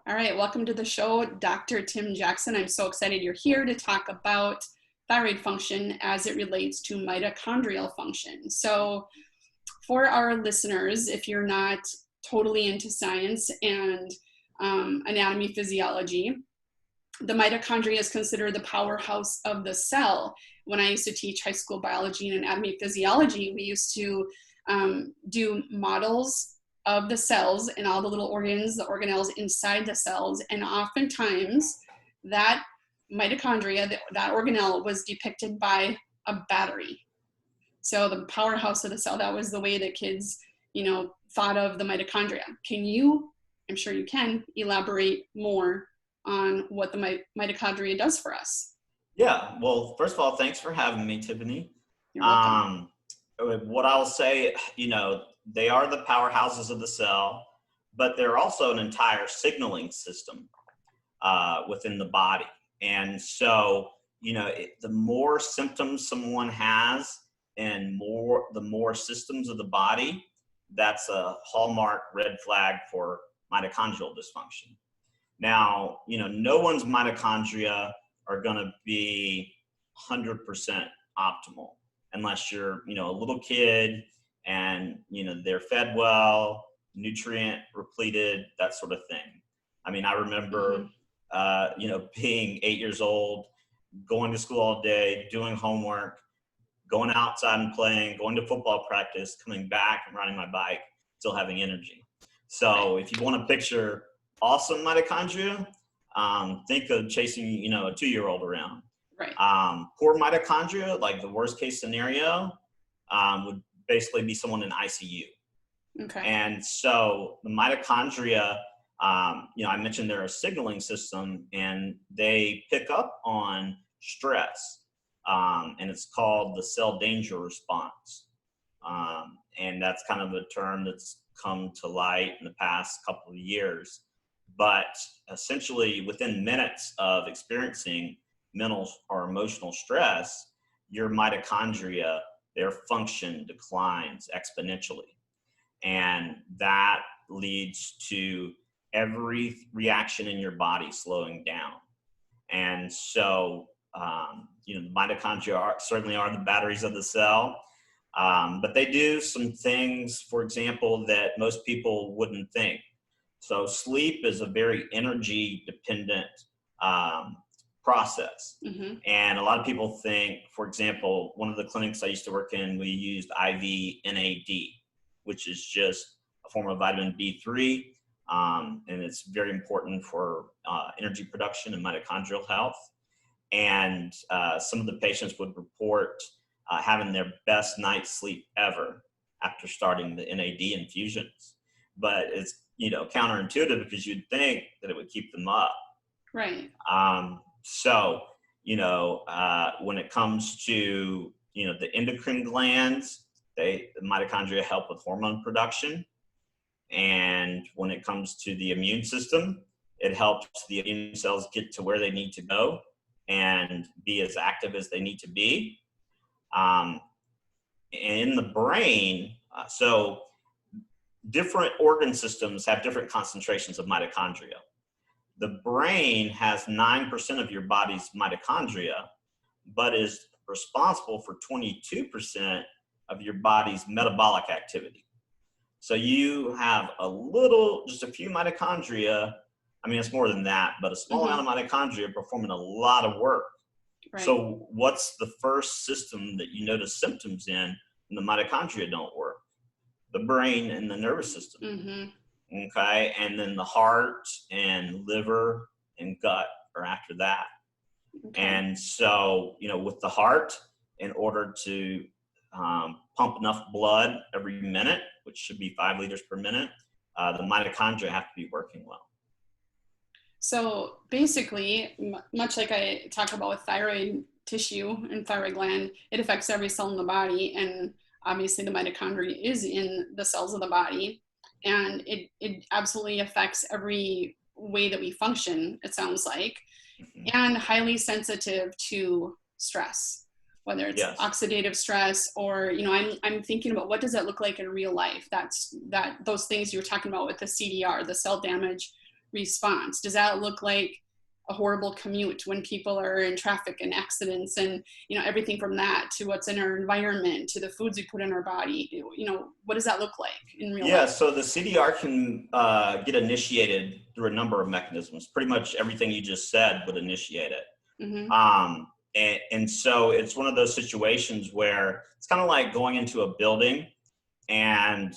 All right, welcome to the show, Dr. Tim Jackson. I'm so excited you're here to talk about thyroid function as it relates to mitochondrial function. So for our listeners, if you're not totally into science and anatomy physiology, the mitochondria is considered the powerhouse of the cell. When I used to teach high school biology and anatomy physiology, we used to do models of the cells and all the little organs, the organelles inside the cells. And oftentimes that mitochondria, that organelle was depicted by a battery. So the powerhouse of the cell, that was the way that kids, thought of the mitochondria. Can you, I'm sure you can, elaborate more on what the mitochondria does for us? Yeah, well, first of all, thanks for having me, Tiffany. You're welcome. What I'll say, they are the powerhouses of the cell, but they're also an entire signaling system within the body. And so, the more symptoms someone has and the more systems of the body, that's a hallmark red flag for mitochondrial dysfunction. Now, no one's mitochondria are going to be 100% optimal unless you're, a little kid and, they're fed well, nutrient repleted, that sort of thing. I mean, I remember, being 8 years old, going to school all day, doing homework, going outside and playing, going to football practice, coming back and riding my bike, still having energy. So if you want to picture awesome mitochondria, think of chasing, a 2-year-old around. Right. Poor mitochondria, like the worst case scenario, would basically be someone in ICU. Okay. And so the mitochondria, I mentioned they're a signaling system and they pick up on stress. And it's called the cell danger response. And that's kind of a term that's come to light in the past couple of years. But essentially within minutes of experiencing mental or emotional stress, your mitochondria, their function declines exponentially. And that leads to every reaction in your body slowing down. And so, the mitochondria certainly are the batteries of the cell, but they do some things, for example, that most people wouldn't think. So sleep is a very energy dependent process. Mm-hmm. And a lot of people think, for example, one of the clinics I used to work in, we used IV NAD, which is just a form of vitamin B3. And it's very important for energy production and mitochondrial health. And some of the patients would report having their best night's sleep ever after starting the NAD infusions. But it's, counterintuitive because you'd think that it would keep them up. Right. So, when it comes to, the endocrine glands, the mitochondria help with hormone production. And when it comes to the immune system, it helps the immune cells get to where they need to go and be as active as they need to be. In the brain, so different organ systems have different concentrations of mitochondria. The brain has 9% of your body's mitochondria, but is responsible for 22% of your body's metabolic activity. So you have just a few mitochondria. I mean, it's more than that, but a small amount of mitochondria performing a lot of work. Right. So what's the first system that you notice symptoms in when the mitochondria don't work? The brain and the nervous system. Mm-hmm. Okay. And then the heart and liver and gut are after that. Okay. And so, with the heart, in order to pump enough blood every minute, which should be 5 liters per minute, the mitochondria have to be working well. So basically, much like I talk about with thyroid tissue and thyroid gland, it affects every cell in the body. And obviously the mitochondria is in the cells of the body. And it absolutely affects every way that we function, it sounds like, and highly sensitive to stress, whether it's oxidative stress or, I'm thinking about what does that look like in real life? Those things you were talking about with the CDR, the cell damage response? Does that look like a horrible commute when people are in traffic and accidents, and everything from that to what's in our environment to the foods we put in our body? What does that look like in real life? So the CDR can get initiated through a number of mechanisms. Pretty much everything you just said would initiate it. And so it's one of those situations where it's kind of like going into a building and,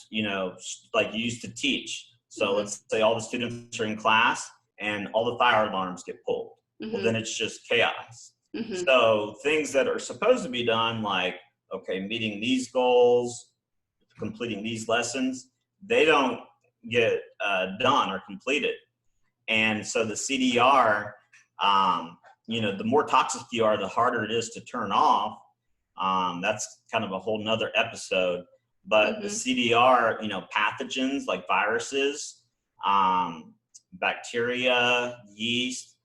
like you used to teach. So let's say all the students are in class and all the fire alarms get pulled. Well, then it's just chaos. So things that are supposed to be done, like, okay, meeting these goals, completing these lessons, they don't get done or completed. And so the CDR, the more toxic you are, the harder it is to turn off. That's kind of a whole nother episode. But the CDR, pathogens like viruses, bacteria, yeast,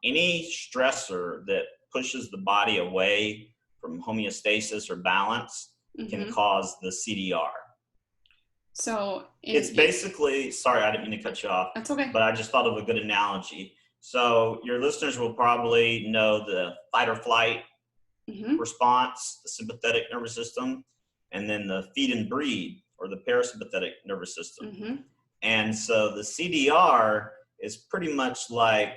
any stressor that pushes the body away from homeostasis or balance can cause the CDR. So it's basically, sorry, I didn't mean to cut you off. That's okay. But I just thought of a good analogy. So your listeners will probably know the fight or flight response, the sympathetic nervous system, and then the feed and breed, or the parasympathetic nervous system. And so the CDR is pretty much like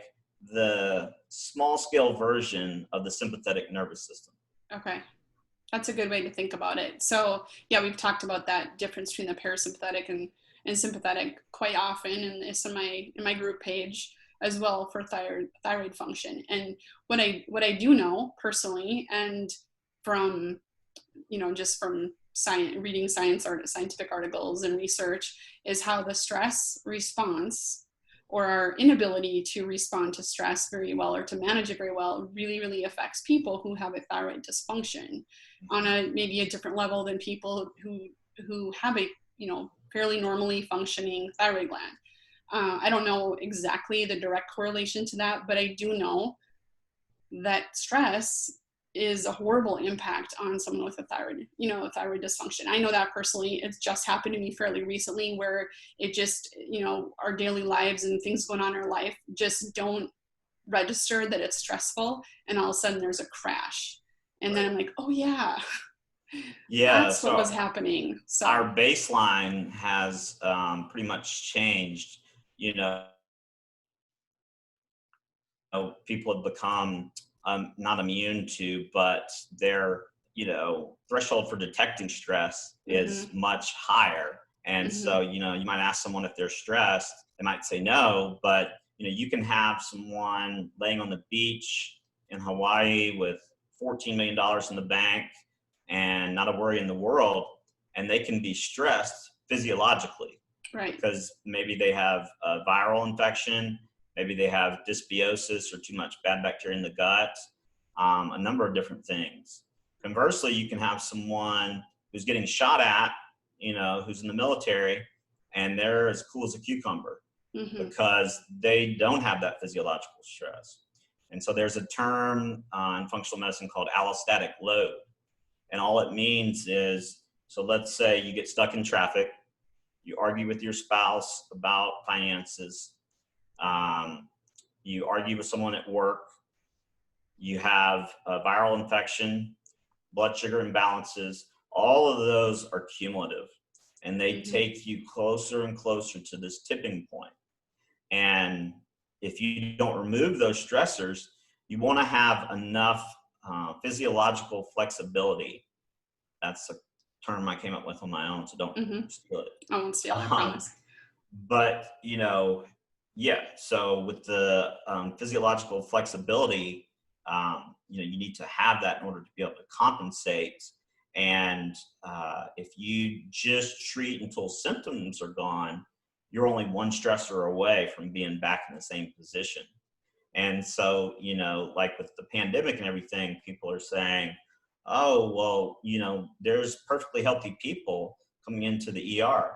the small scale version of the sympathetic nervous system. Okay. That's a good way to think about it. So yeah, we've talked about that difference between the parasympathetic and sympathetic quite often in my group page as well for thyroid function. And what I do know personally, and from just from reading scientific articles and research, is how the stress response, or our inability to respond to stress very well or to manage it very well, really, really affects people who have a thyroid dysfunction on maybe a different level than people who have a fairly normally functioning thyroid gland. I don't know exactly the direct correlation to that, but I do know that stress is a horrible impact on someone with a thyroid dysfunction. I know that personally. It's just happened to me fairly recently, where it just, our daily lives and things going on in our life just don't register that it's stressful, and all of a sudden there's a crash. And then I'm like, oh yeah, that's what was happening. So our baseline has pretty much changed. People have become not immune to, but their threshold for detecting stress is much higher. And so you might ask someone if they're stressed, they might say no, but you can have someone laying on the beach in Hawaii with $14 million in the bank and not a worry in the world, and they can be stressed physiologically, right? Because maybe they have a viral infection, maybe they have dysbiosis or too much bad bacteria in the gut, a number of different things. Conversely, you can have someone who's getting shot at, who's in the military, and they're as cool as a cucumber because they don't have that physiological stress. And so there's a term in functional medicine called allostatic load. And all it means is, so let's say you get stuck in traffic, you argue with your spouse about finances, you argue with someone at work, you have a viral infection, blood sugar imbalances, all of those are cumulative, and they take you closer and closer to this tipping point. And if you don't remove those stressors, you want to have enough physiological flexibility. That's a term I came up with on my own, so don't steal it. I won't steal it, I promise. But, so with the physiological flexibility, you need to have that in order to be able to compensate. And if you just treat until symptoms are gone, you're only one stressor away from being back in the same position. And so, like with the pandemic and everything, people are saying, oh, well, there's perfectly healthy people coming into the ER.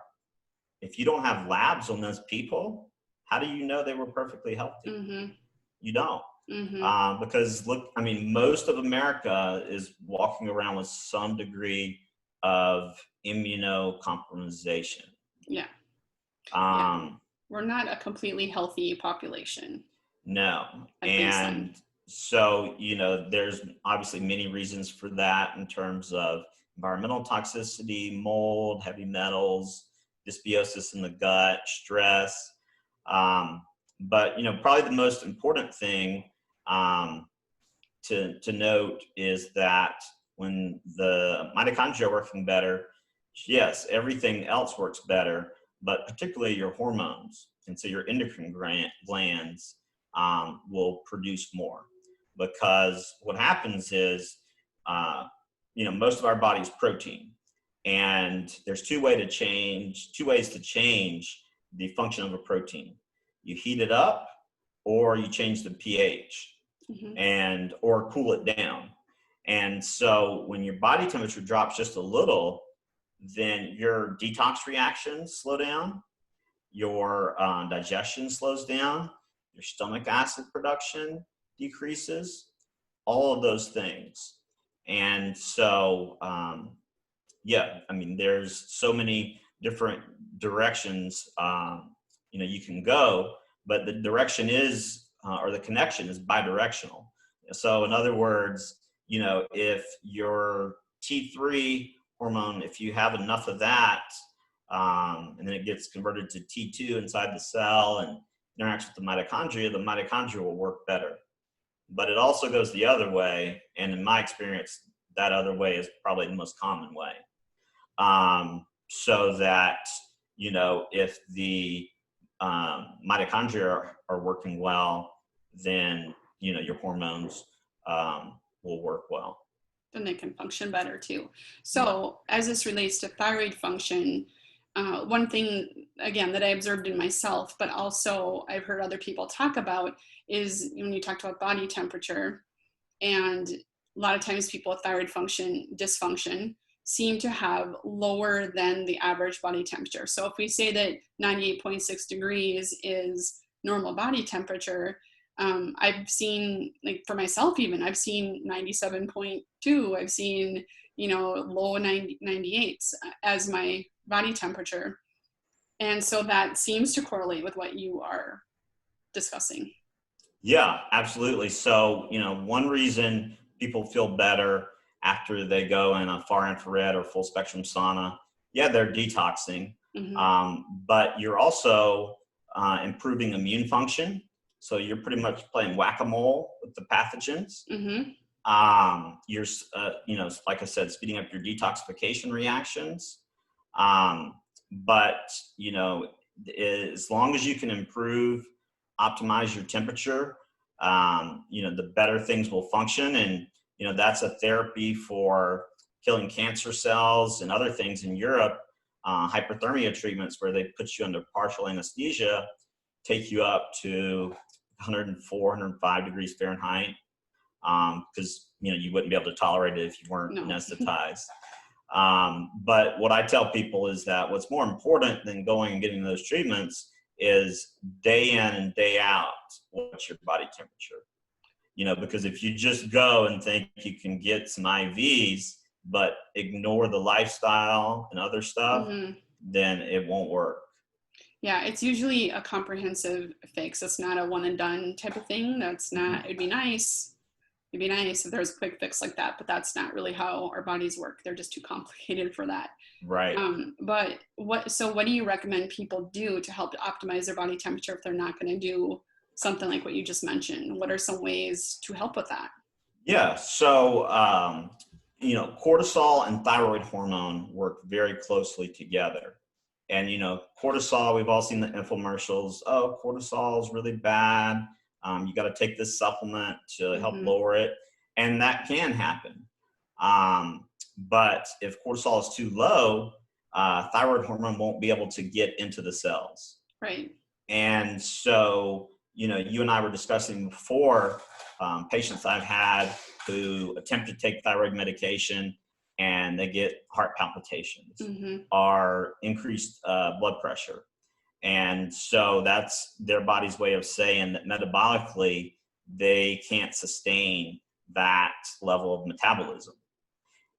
If you don't have labs on those people, how do you know they were perfectly healthy? You don't. Because look, most of America is walking around with some degree of immunocompromisation. Yeah. We're not a completely healthy population No. at baseline. And so, there's obviously many reasons for that in terms of environmental toxicity, mold, heavy metals, dysbiosis in the gut, stress. Um, but, probably the most important thing um, to note is that when the mitochondria are working better, yes, everything else works better, but particularly your hormones. And so your endocrine glands will produce more, because what happens is, most of our body's protein, and there's two ways to change the function of a protein. You heat it up, or you change the pH, Mm-hmm. and or cool it down. And so when your body temperature drops just a little, then your detox reactions slow down, your digestion slows down, your stomach acid production decreases, all of those things. And so, there's so many different directions, you can go, but the direction is, or the connection is bidirectional. So in other words, if your T3 hormone, if you have enough of that, and then it gets converted to T2 inside the cell and interacts with the mitochondria will work better. But it also goes the other way, and in my experience, that other way is probably the most common way. So that, if the mitochondria are working well, then, your hormones will work well. Then they can function better too. So as this relates to thyroid function, one thing, again, that I observed in myself, but also I've heard other people talk about, is when you talked about body temperature, and a lot of times people with thyroid function dysfunction seem to have lower than the average body temperature. So if we say that 98.6 degrees is normal body temperature, I've seen, like for myself even, I've seen 97.2, I've seen, low 98s as my body temperature. And so that seems to correlate with what you are discussing. Yeah, absolutely. So, one reason people feel better after they go in a far infrared or full spectrum sauna, yeah, they're detoxing, Mm-hmm. but you're also improving immune function. So you're pretty much playing whack-a-mole with the pathogens. Mm-hmm. You're, like I said, speeding up your detoxification reactions. But, as long as you can optimize your temperature, the better things will function. And, that's a therapy for killing cancer cells and other things in Europe. Hyperthermia treatments, where they put you under partial anesthesia, take you up to 104, 105 degrees Fahrenheit, because, you wouldn't be able to tolerate it if you weren't anesthetized. But what I tell people is that what's more important than going and getting those treatments is day in and day out, what's your body temperature? Because if you just go and think you can get some IVs, but ignore the lifestyle and other stuff, Mm-hmm. then it won't work. Yeah, it's usually a comprehensive fix. It's not a one and done type of thing. That's not, it'd be nice if there was a quick fix like that, but that's not really how our bodies work. They're just too complicated for that. Right. But what do you recommend people do to help optimize their body temperature if they're not going to do something like what you just mentioned? What are some ways to help with that? Yeah. So, cortisol and thyroid hormone work very closely together. And, cortisol, we've all seen the infomercials. Oh, cortisol is really bad. You got to take this supplement to help lower it. And that can happen. But if cortisol is too low, thyroid hormone won't be able to get into the cells. Right. And so, you and I were discussing before, patients I've had who attempt to take thyroid medication and they get heart palpitations, or increased blood pressure. And so that's their body's way of saying that metabolically they can't sustain that level of metabolism.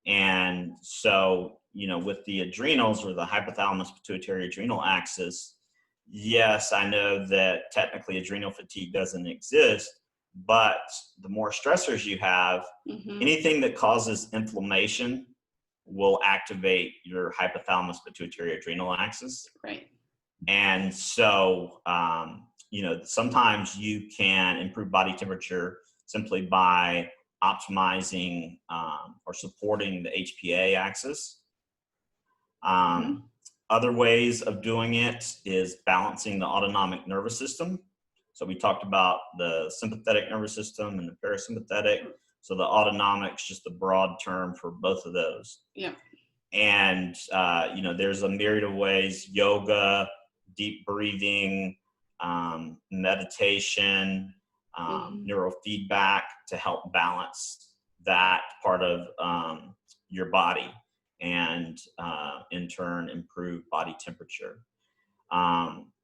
And so, with the adrenals, or the hypothalamus pituitary adrenal axis, Yes, I know that technically adrenal fatigue doesn't exist, but the more stressors you have, Mm-hmm. anything that causes inflammation will activate your hypothalamus pituitary adrenal axis. Right. And so, sometimes you can improve body temperature simply by optimizing or supporting the HPA axis. Mm-hmm. Other ways of doing it is balancing the autonomic nervous system. So we talked about the sympathetic nervous system and the parasympathetic. So the autonomic is just a broad term for both of those. Yeah. And, there's a myriad of ways: yoga, deep breathing, meditation, Mm-hmm. neurofeedback to help balance that part of your body and in turn improve body temperature.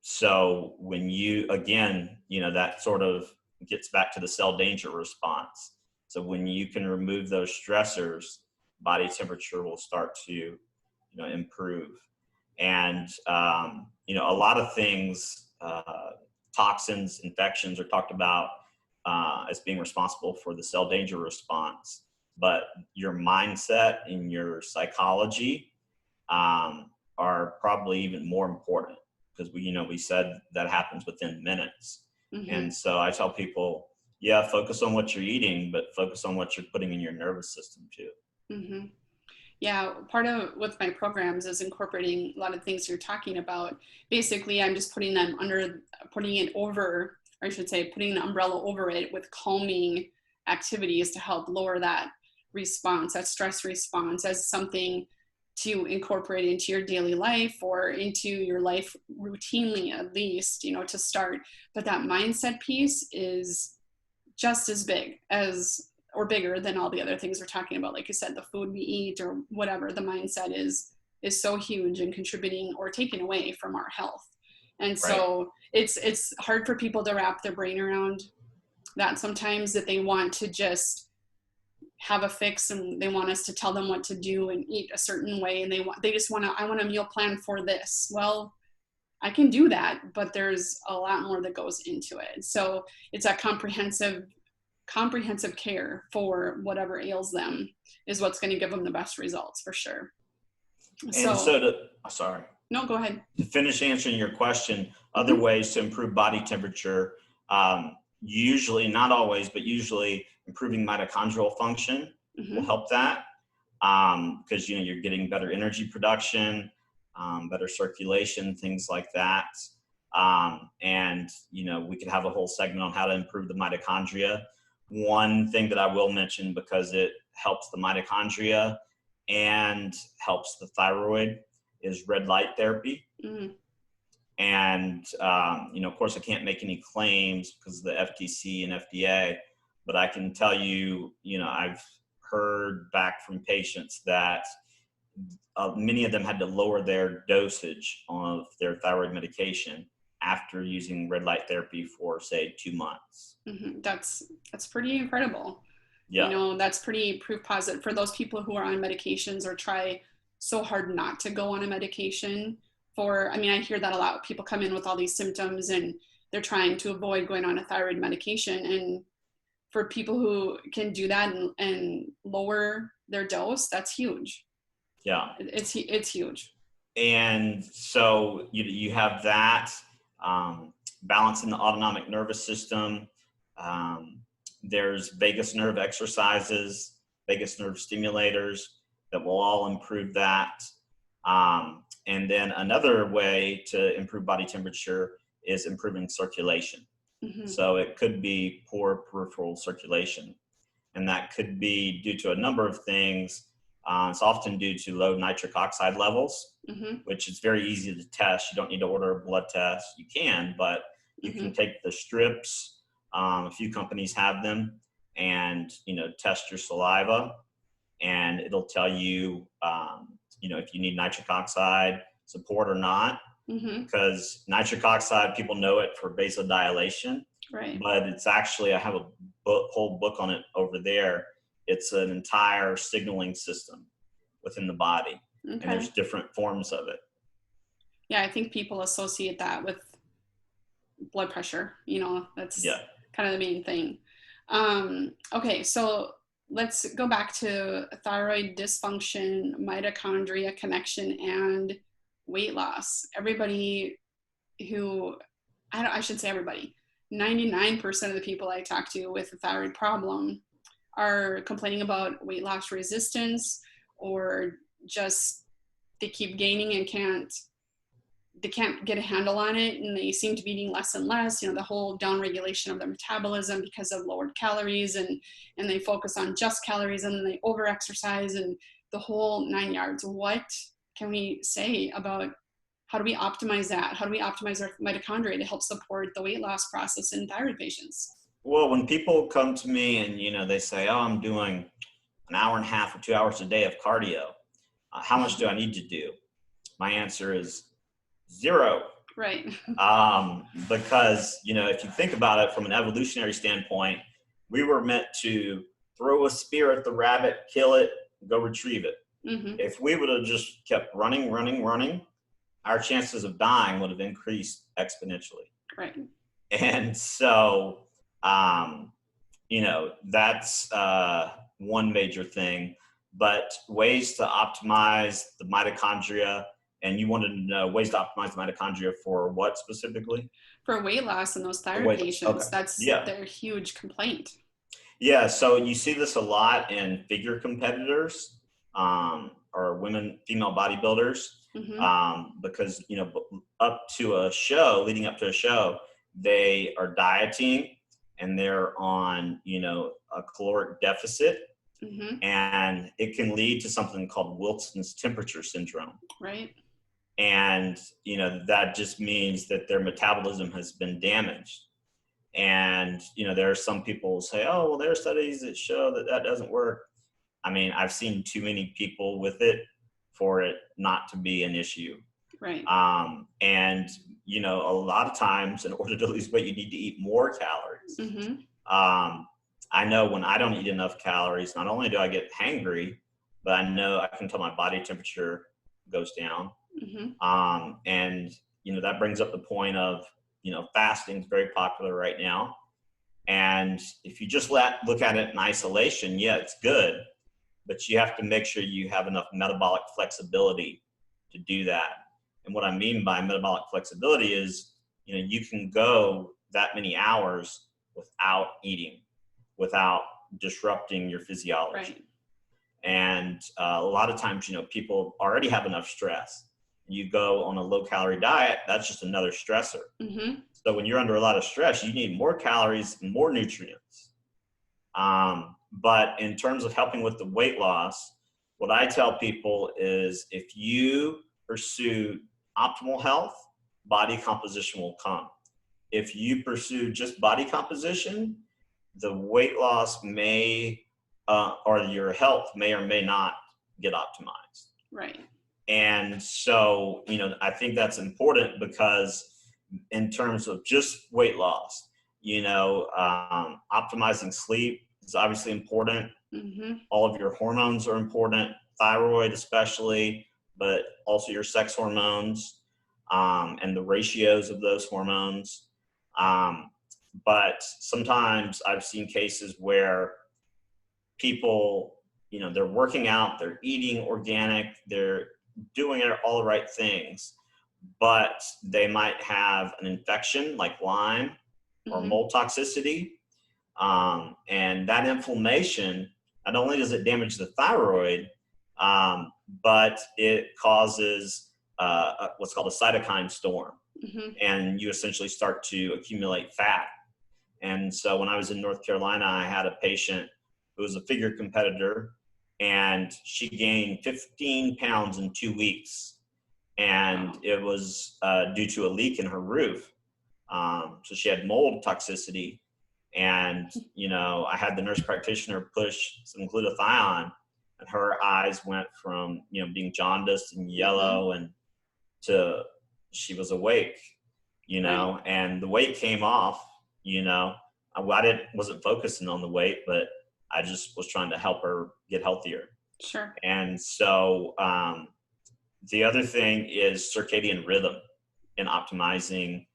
So when you, again, that sort of gets back to the cell danger response. So when you can remove those stressors, body temperature will start to, improve. And, a lot of things, toxins, infections are talked about as being responsible for the cell danger response. But your mindset and your psychology are probably even more important, because we said that happens within minutes. Mm-hmm. And so I tell people, yeah, focus on what you're eating, but focus on what you're putting in your nervous system too. Mm-hmm. Yeah, part of with my programs is incorporating a lot of things you're talking about. Basically, I'm just putting it over, or I should say, putting an umbrella over it with calming activities to help lower that response, that stress response, as something to incorporate into your daily life or into your life routinely, at least, to start. But that mindset piece is just as big as or bigger than all the other things we're talking about. Like you said, the food we eat or whatever, the mindset is so huge in contributing or taking away from our health. And Right. so it's hard for people to wrap their brain around that sometimes, that they want to just have a fix and they want us to tell them what to do and eat a certain way, and I want a meal plan for this. Well, I can do that, but there's a lot more that goes into it. So it's a comprehensive care for whatever ails them is what's going to give them the best results, for sure. And sorry. No, go ahead. To finish answering your question, other ways to improve body temperature, usually, not always, but usually improving mitochondrial function will help that, because you're getting better energy production, better circulation, things like that. And we could have a whole segment on how to improve the mitochondria. One thing that I will mention, because it helps the mitochondria and helps the thyroid, is red light therapy. Mm-hmm. And, of course, I can't make any claims because of the FTC and FDA, but I can tell you, I've heard back from patients that many of them had to lower their dosage of their thyroid medication after using red light therapy for, say, 2 months. Mm-hmm. That's pretty incredible. Yeah. That's pretty proof positive for those people who are on medications or try so hard not to go on a medication. I hear that a lot. People come in with all these symptoms and they're trying to avoid going on a thyroid medication. And for people who can do that and lower their dose, that's huge. Yeah. It's huge. And so you have that, balance in the autonomic nervous system. There's vagus nerve exercises, vagus nerve stimulators that will all improve that. And then another way to improve body temperature is improving circulation. Mm-hmm. So it could be poor peripheral circulation, and that could be due to a number of things. It's often due to low nitric oxide levels, which is very easy to test. You don't need to order a blood test. You can, but you can take the strips. A few companies have them, and test your saliva, and it'll tell you if you need nitric oxide support or not. Because nitric oxide, people know it for vasodilation, right? But it's actually, I have a whole book on it over there. It's an entire signaling system within the body, and there's different forms of it. Yeah, I think people associate that with blood pressure. That's Yeah. kind of the main thing. Okay, so let's go back to thyroid dysfunction, mitochondria connection, and weight loss. Everybody who, I should say everybody, 99% of the people I talk to with a thyroid problem are complaining about weight loss resistance, or just they keep gaining and they can't get a handle on it, and they seem to be eating less and less, the whole downregulation of their metabolism because of lowered calories, and they focus on just calories, and then they over exercise, and the whole 9 yards. What can we say about how do we optimize that? How do we optimize our mitochondria to help support the weight loss process in thyroid patients? Well, when people come to me and, they say, oh, I'm doing an hour and a half or 2 hours a day of cardio, how much do I need to do? My answer is 0. Right. Because, if you think about it from an evolutionary standpoint, we were meant to throw a spear at the rabbit, kill it, go retrieve it. Mm-hmm. If we would have just kept running, our chances of dying would have increased exponentially. Right. And so, that's one major thing. But ways to optimize the mitochondria, and you wanted to know ways to optimize the mitochondria for what specifically? For weight loss in those thyroid patients, Okay. that's Yeah. their huge complaint. Yeah, so you see this a lot in figure competitors, or female bodybuilders, Mm-hmm. because, leading up to a show, they are dieting and they're on, a caloric deficit, Mm-hmm. and it can lead to something called Wilson's temperature syndrome. Right. And, that just means that their metabolism has been damaged. And, there are some people who say, oh, well, there are studies that show that doesn't work. I mean, I've seen too many people with it for it not to be an issue. Right. And, a lot of times in order to lose weight, you need to eat more calories. Mm-hmm. I know when I don't eat enough calories, not only do I get hangry, but I know I can tell my body temperature goes down. Mm-hmm. And, that brings up the point of, fasting is very popular right now. And if you just look at it in isolation, yeah, it's good, but you have to make sure you have enough metabolic flexibility to do that. And what I mean by metabolic flexibility is, you can go that many hours without eating, without disrupting your physiology. Right. And a lot of times, people already have enough stress. You go on a low calorie diet, that's just another stressor. Mm-hmm. So when you're under a lot of stress, you need more calories and more nutrients. But in terms of helping with the weight loss, what I tell people is if you pursue optimal health, body composition will come. If you pursue just body composition, the weight loss or your health may or may not get optimized. Right. And so, I think that's important because in terms of just weight loss, optimizing sleep is obviously important. Mm-hmm. All of your hormones are important, thyroid especially, but also your sex hormones, and the ratios of those hormones. But sometimes I've seen cases where people, they're working out, they're eating organic, they're doing all the right things, but they might have an infection like Lyme or Mm-hmm. mold toxicity. And that inflammation, not only does it damage the thyroid, but it causes what's called a cytokine storm. Mm-hmm. And you essentially start to accumulate fat. And so when I was in North Carolina, I had a patient who was a figure competitor, and she gained 15 pounds in 2 weeks. And Wow. it was due to a leak in her roof. So she had mold toxicity. And, I had the nurse practitioner push some glutathione, and her eyes went from, being jaundiced and yellow and to she was awake, Right. and the weight came off, I wasn't focusing on the weight, but I just was trying to help her get healthier. Sure. And so the other thing is circadian rhythm and optimizing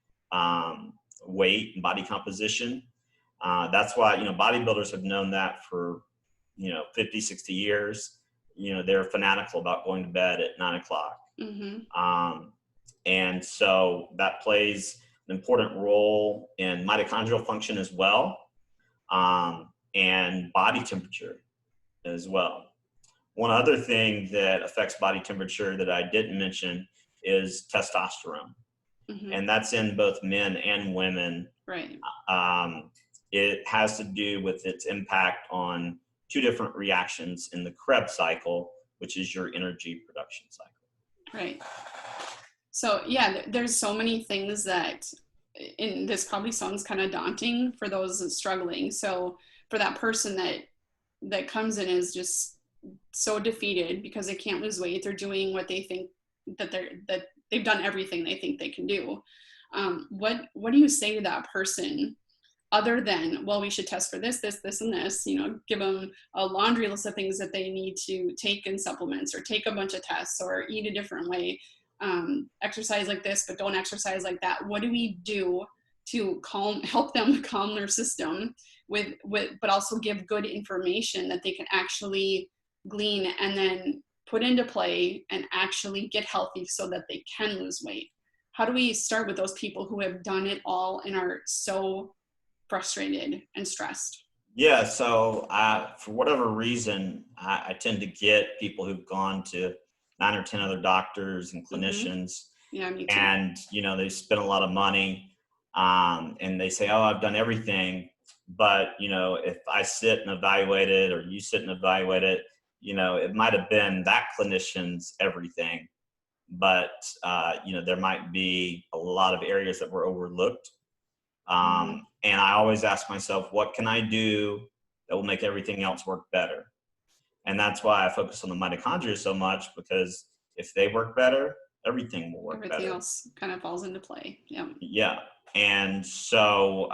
weight and body composition. That's why, bodybuilders have known that for, 50, 60 years. They're fanatical about going to bed at 9 o'clock. And so that plays an important role in mitochondrial function as well, and body temperature as well. One other thing that affects body temperature that I didn't mention is testosterone. And that's in both men and women. Right. It has to do with its impact on two different reactions in the Krebs cycle, which is your energy production cycle. Right. So yeah, there's so many things that, and this probably sounds kind of daunting for those struggling. So for that person that comes in is just so defeated because they can't lose weight, they're doing what they think that they've done everything they think they can do. What do you say to that person other than, well, we should test for this, and this, give them a laundry list of things that they need to take in supplements or take a bunch of tests or eat a different way, exercise like this, but don't exercise like that. What do we do to help them calm their system but also give good information that they can actually glean and then put into play and actually get healthy so that they can lose weight? How do we start with those people who have done it all and are so frustrated and stressed? Yeah, so for whatever reason, I tend to get people who've gone to 9 or 10 other doctors and clinicians. Yeah, me too. And, they spend a lot of money, and they say, oh, I've done everything. But, if I sit and evaluate it, or you sit and evaluate it, it might have been that clinician's everything. But, there might be a lot of areas that were overlooked. And I always ask myself, what can I do that will make everything else work better? And that's why I focus on the mitochondria so much, because if they work better, everything will work better. Everything else kind of falls into play. Yeah. Yeah. And so,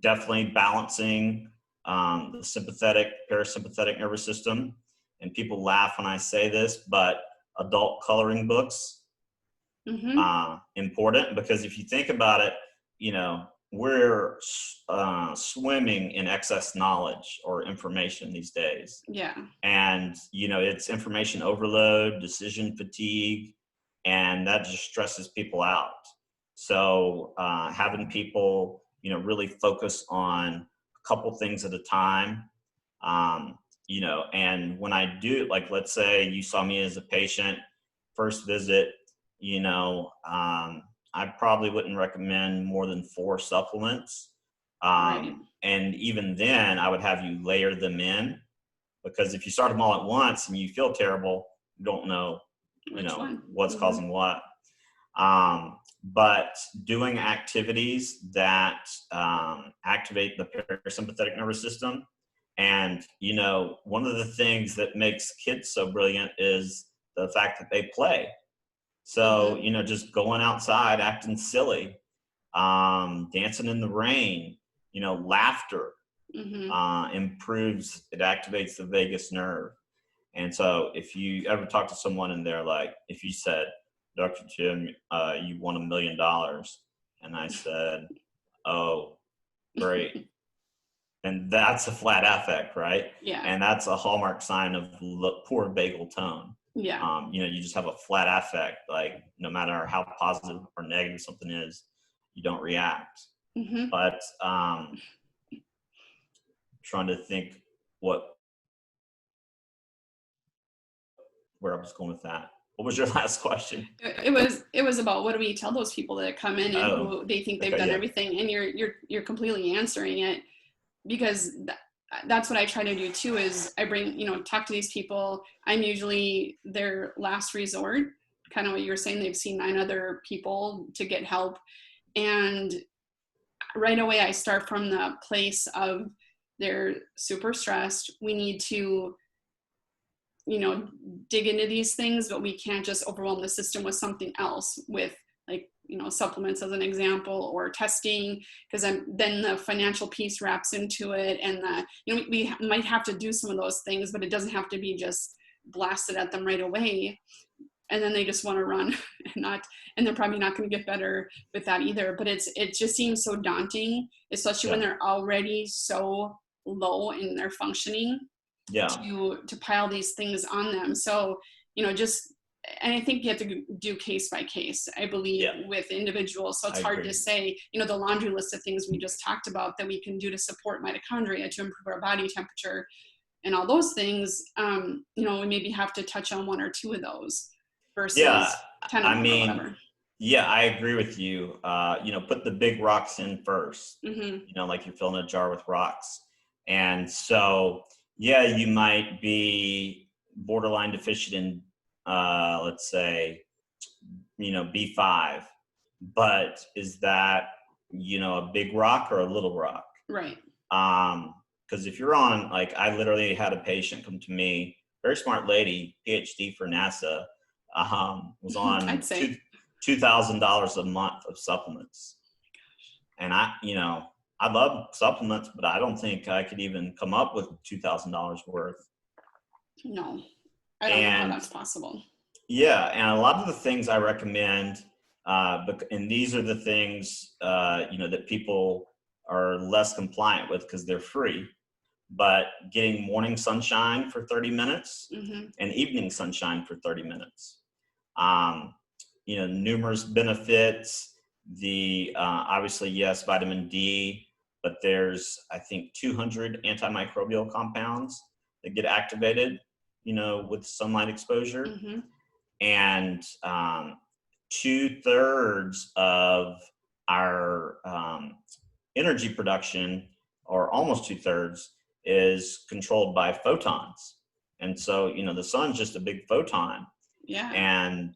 definitely balancing the sympathetic, parasympathetic nervous system. And people laugh when I say this, but adult coloring books, important, because if you think about it, we're swimming in excess knowledge or information these days. Yeah. And, it's information overload, decision fatigue, and that just stresses people out. So having people, really focus on a couple things at a time, and when I do, like, let's say you saw me as a patient, first visit, I probably wouldn't recommend more than 4 supplements. Right. And even then I would have you layer them in, because if you start them all at once and you feel terrible, you don't know, what's causing what. But doing activities that activate the parasympathetic nervous system. And, one of the things that makes kids so brilliant is the fact that they play. So, just going outside, acting silly, dancing in the rain, laughter, improves, it activates the vagus nerve. And so if you ever talk to someone and they're like, if you said, Dr. Jim, you won $1 million. And I said, oh, great. And that's a flat affect, right? Yeah. And that's a hallmark sign of poor vagal tone. Yeah. You just have a flat affect, like no matter how positive or negative something is, you don't react. But trying to think where I was going with that. What was your last question? It was about, what do we tell those people that come in and who they think they've done everything, and you're completely answering it, because that's what I try to do too, is I bring, talk to these people. I'm usually their last resort, kind of what you're saying. They've seen 9 other people to get help. And right away, I start from the place of, they're super stressed. We need to, dig into these things, but we can't just overwhelm the system with something else, with like, supplements as an example, or testing, because then the financial piece wraps into it. And we might have to do some of those things, but it doesn't have to be just blasted at them right away. and then they just want to run and they're probably not going to get better with that either. But it just seems so daunting, especially when they're already so low in their functioning, to pile these things on them. So, and I think you have to do case by case, I believe, with individuals. So it's hard to say, the laundry list of things we just talked about that we can do to support mitochondria, to improve our body temperature and all those things. We maybe have to touch on one or two of those versus 10 of them or whatever. Yeah, I agree with you. Put the big rocks in first, like you're filling a jar with rocks. And so, you might be borderline deficient in, let's say, B5, but is that, a big rock or a little rock? Right. Because if you're on, like, I literally had a patient come to me, very smart lady, PhD for NASA, was on I'd say $2,000 a month of supplements. And I love supplements, but I don't think I could even come up with $2,000 worth. No, I don't know how that's possible. Yeah, and a lot of the things I recommend, and these are the things, that people are less compliant with because they're free, but getting morning sunshine for 30 minutes and evening sunshine for 30 minutes. Numerous benefits. Obviously, yes, vitamin D, but there's, I think, 200 antimicrobial compounds that get activated, with sunlight exposure. And 2/3 of our energy production, or almost 2/3, is controlled by photons. And so, the sun's just a big photon. Yeah. And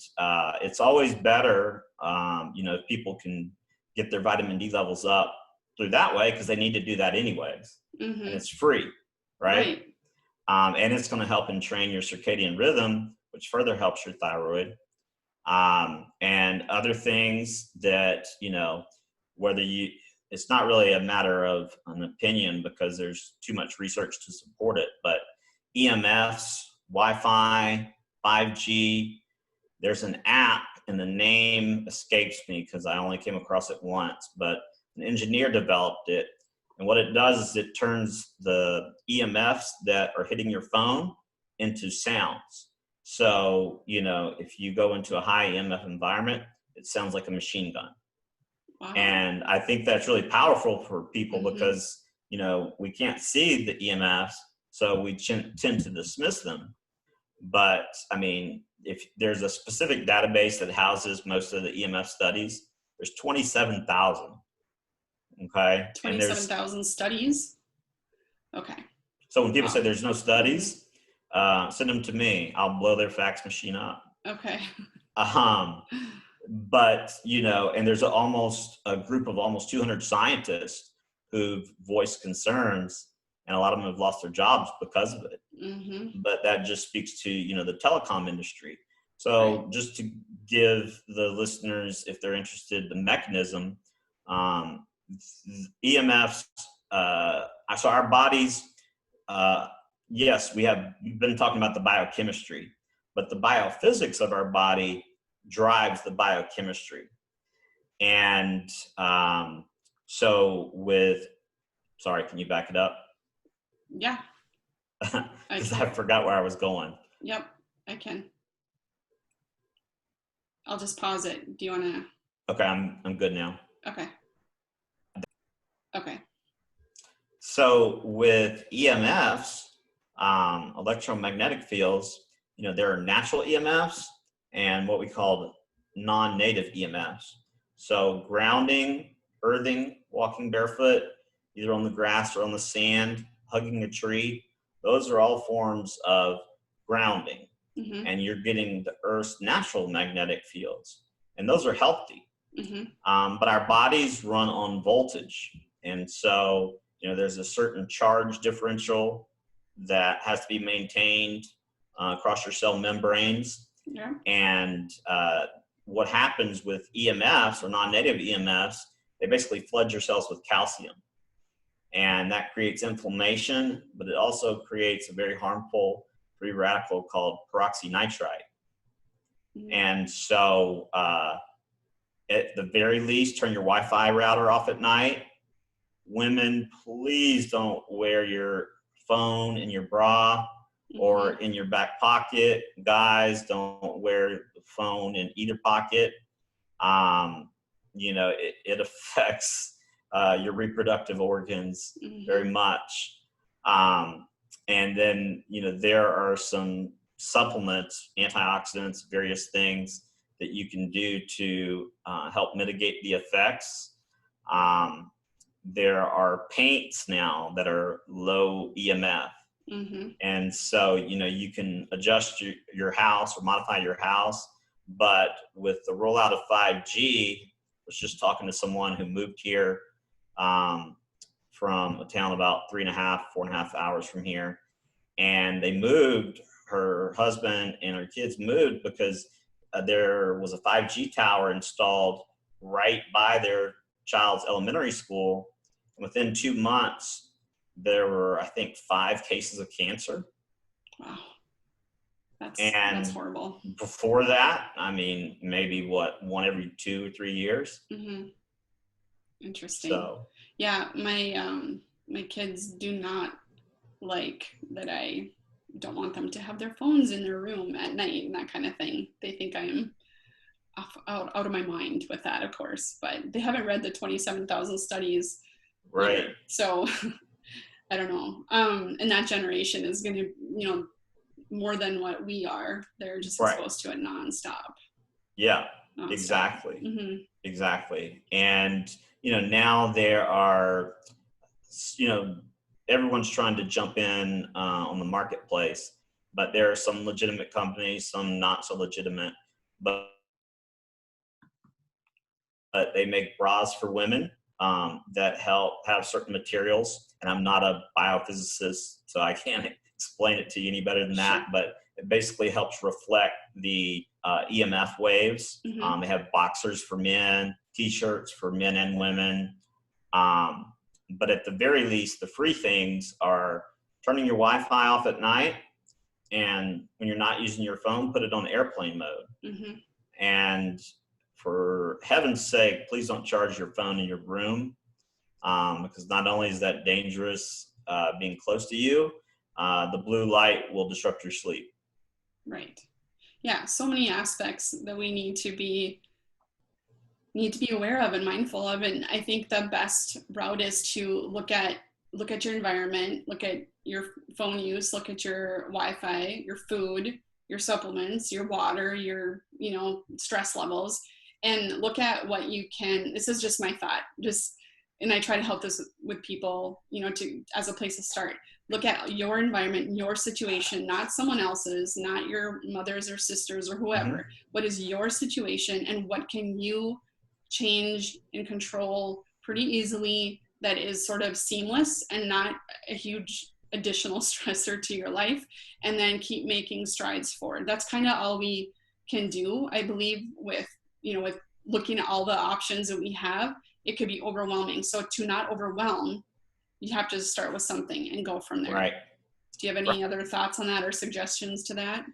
it's always better, if people can get their vitamin D levels up through that way, because they need to do that anyways. And it's free, right? And it's going to help entrain your circadian rhythm, which further helps your thyroid. And other things that, it's not really a matter of an opinion because there's too much research to support it, but EMFs, Wi-Fi, 5G, there's an app, and the name escapes me because I only came across it once, but an engineer developed it. And what it does is it turns the EMFs that are hitting your phone into sounds. So, if you go into a high EMF environment, it sounds like a machine gun. Wow. And I think that's really powerful for people because, we can't see the EMFs, so we tend to dismiss them. But, if there's a specific database that houses most of the EMF studies, there's 27,000. Okay. 27,000 studies. Okay. So when people say there's no studies, send them to me. I'll blow their fax machine up. Okay. But, and there's a group of almost 200 scientists who've voiced concerns, and a lot of them have lost their jobs because of it. But that just speaks to, the telecom industry. So just to give the listeners, if they're interested, the mechanism, EMFs, so our bodies, yes, we've been talking about the biochemistry, but the biophysics of our body drives the biochemistry. And sorry, can you back it up? Yeah. Because I forgot where I was going. Yep, I can. I'll just pause it. Do you want to? Okay, I'm good now. Okay. So with EMFs, electromagnetic fields, there are natural EMFs and what we call non-native EMFs. So grounding, earthing, walking barefoot, either on the grass or on the sand, hugging a tree, those are all forms of grounding. And you're getting the Earth's natural magnetic fields. And those are healthy. But our bodies run on voltage. And so, there's a certain charge differential that has to be maintained across your cell membranes. Yeah. And what happens with EMFs or non-native EMFs, they basically flood your cells with calcium. And that creates inflammation, but it also creates a very harmful free radical called peroxynitrite. Mhm. And so at the very least, turn your Wi-Fi router off at night. Women, please don't wear your phone in your bra or Mhm. in your back pocket. Guys, don't wear the phone in either pocket. It affects your reproductive organs very Mhm. much. And then, there are some supplements, antioxidants, various things that you can do to help mitigate the effects. Um, there are paints now that are low EMF. Mhm. And so, you can adjust your house or modify your house. But with the rollout of 5G, I was just talking to someone who moved here um, from a town about 4.5 hours from here. And they moved, her husband and her kids moved because there was a 5G tower installed right by their child's elementary school. And within 2 months, there were, I think, 5 cases of cancer. Wow. That's And horrible. before that, I mean, maybe one every 2 or 3 years. Mhm. Interesting. So, Yeah, my kids do not like that I don't want them to have their phones in their room at night and that kind of thing. They think I am out of my mind with that, of course, but they haven't read the 27,000 studies right, either. So I don't know. And that generation is going to, more than what we are. They're just right. exposed to it nonstop. Yeah, Nonstop. exactly. Mm-hmm. Exactly. And, now there are, you know, everyone's trying to jump in on the marketplace, but there are some legitimate companies, some not so legitimate, but they make bras for women that help have certain materials. And I'm not a biophysicist, so I can't explain it to you any better than Sure. that, but it basically helps reflect the EMF waves. Mm-hmm. They have boxers for men, t-shirts for men and women. But at the very least, the free things are turning your Wi-Fi off at night, and when you're not using your phone, put it on airplane mode. Mm-hmm. And for heaven's sake, please don't charge your phone in your room, because not only is that dangerous being close to you, the blue light will disrupt your sleep. Right. Yeah. So many aspects that we need to be aware of and mindful of. And I think the best route is to look at your environment, look at your phone use, look at your Wi-Fi, your food, your supplements, your water, your stress levels, and look at what you can. This is just my thought, and I try to help this with people, to as a place to start. Look at your environment, your situation, not someone else's, not your mother's or sister's or whoever. Mm-hmm. What is your situation, and what can you change and control pretty easily that is sort of seamless and not a huge additional stressor to your life, and then keep making strides forward. That's kind of all we can do, I believe, with looking at all the options that we have. It could be overwhelming, so to not overwhelm, you have to start with something and go from there. Right. Do you have any other thoughts on that or suggestions to that?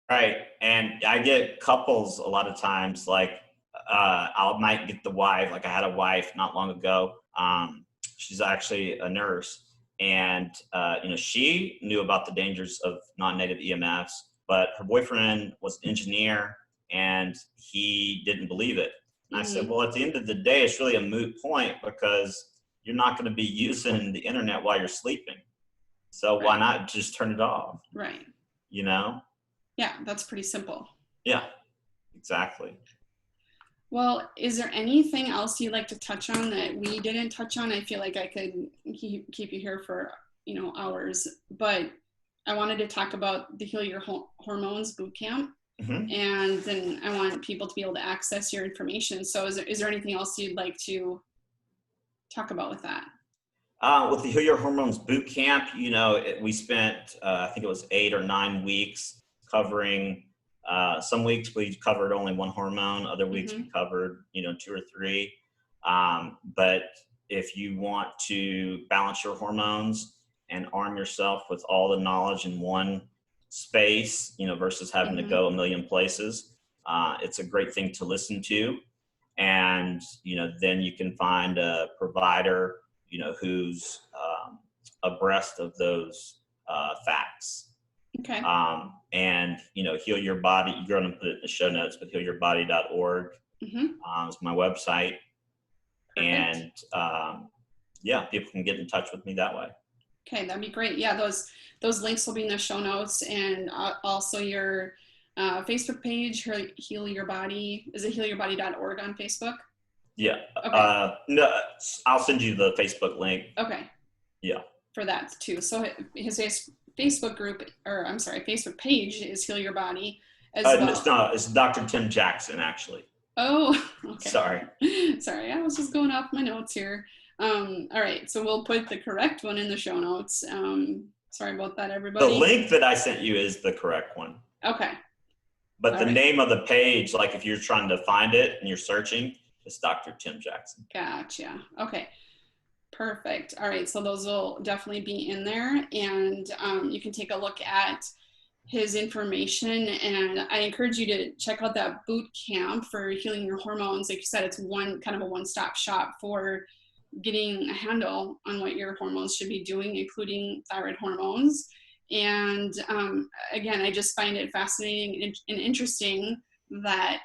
Right. And I get couples a lot of times, like, I might get the wife, like I had a wife not long ago. She's actually a nurse, and, she knew about the dangers of non-native EMFs, but her boyfriend was an engineer and he didn't believe it. And I said, Mm-hmm. well, at the end of the day, it's really a moot point because you're not going to be using the internet while you're sleeping. So why Right. not just turn it off? Right. You know? Yeah, that's pretty simple. Yeah, exactly. Well, is there anything else you'd like to touch on that we didn't touch on? I feel like I could keep you here for, hours, but I wanted to talk about the Heal Your Hormones boot camp. Mm-hmm. And then I want people to be able to access your information. So is there anything else you'd like to talk about with that? With the Heal Your Hormones boot camp, we spent, I think it was 8 or 9 weeks covering. Some weeks we covered only one hormone. Other weeks Mm-hmm. we covered, 2 or 3. But if you want to balance your hormones and arm yourself with all the knowledge in one space, versus having to Mm-hmm. go a million places, It's a great thing to listen to. And, then you can find a provider, who's abreast of those facts. Okay. And, Heal Your Body, you're going to put it in the show notes, but healyourbody.org is my website. Perfect. And people can get in touch with me that way. Okay, that'd be great. Yeah, those links will be in the show notes, and also your Facebook page, Heal Your Body. Is it healyourbody.org on Facebook? Yeah. Okay. No, I'll send you the Facebook link. Okay. Yeah. For that too. So his Facebook Facebook page is Heal Your Body as well. It's Dr. Tim Jackson, actually. Oh, okay. Sorry, I was just going off my notes here. All right, so we'll put the correct one in the show notes. Sorry about that, everybody. The link that I sent you is the correct one. Okay. But the name of the page, like if you're trying to find it and you're searching, it's Dr. Tim Jackson. Gotcha. Okay. Perfect. All right, so those will definitely be in there, and you can take a look at his information, and I encourage you to check out that boot camp for healing your hormones. Like you said, it's kind of a one-stop shop for getting a handle on what your hormones should be doing, including thyroid hormones. And again, I just find it fascinating and interesting that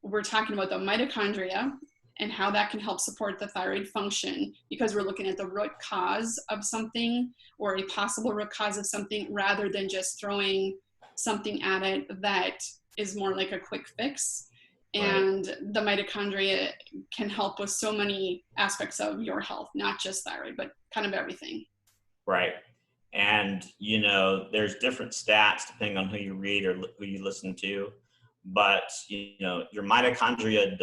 we're talking about the mitochondria and how that can help support the thyroid function, because we're looking at the root cause of something, or a possible root cause of something, rather than just throwing something at it that is more like a quick fix. And the mitochondria can help with so many aspects of your health, not just thyroid, but kind of everything. Right. And, there's different stats depending on who you read or who you listen to. But, your mitochondria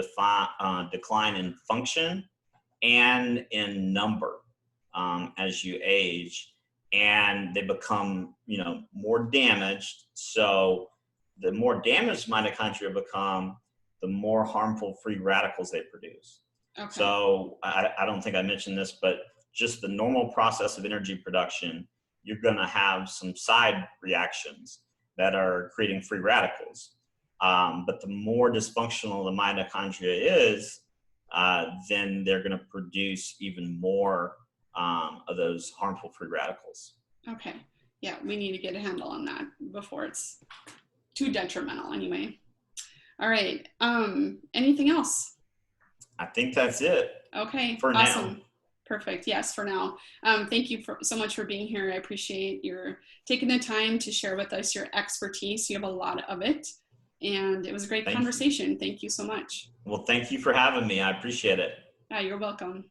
decline in function and in number as you age, and they become, more damaged. So the more damaged mitochondria become, the more harmful free radicals they produce. Okay. So I don't think I mentioned this, but just the normal process of energy production, you're going to have some side reactions that are creating free radicals. But the more dysfunctional the mitochondria is, then they're going to produce even more of those harmful free radicals. Okay. Yeah, we need to get a handle on that before it's too detrimental anyway. All right. Anything else? I think that's it. Okay. For awesome. now. Perfect. Yes, for now. Thank you so much for being here. I appreciate your taking the time to share with us your expertise. You have a lot of it. And it was a great conversation. Thank you so much. Well, thank you for having me. I appreciate it. Yeah, you're welcome.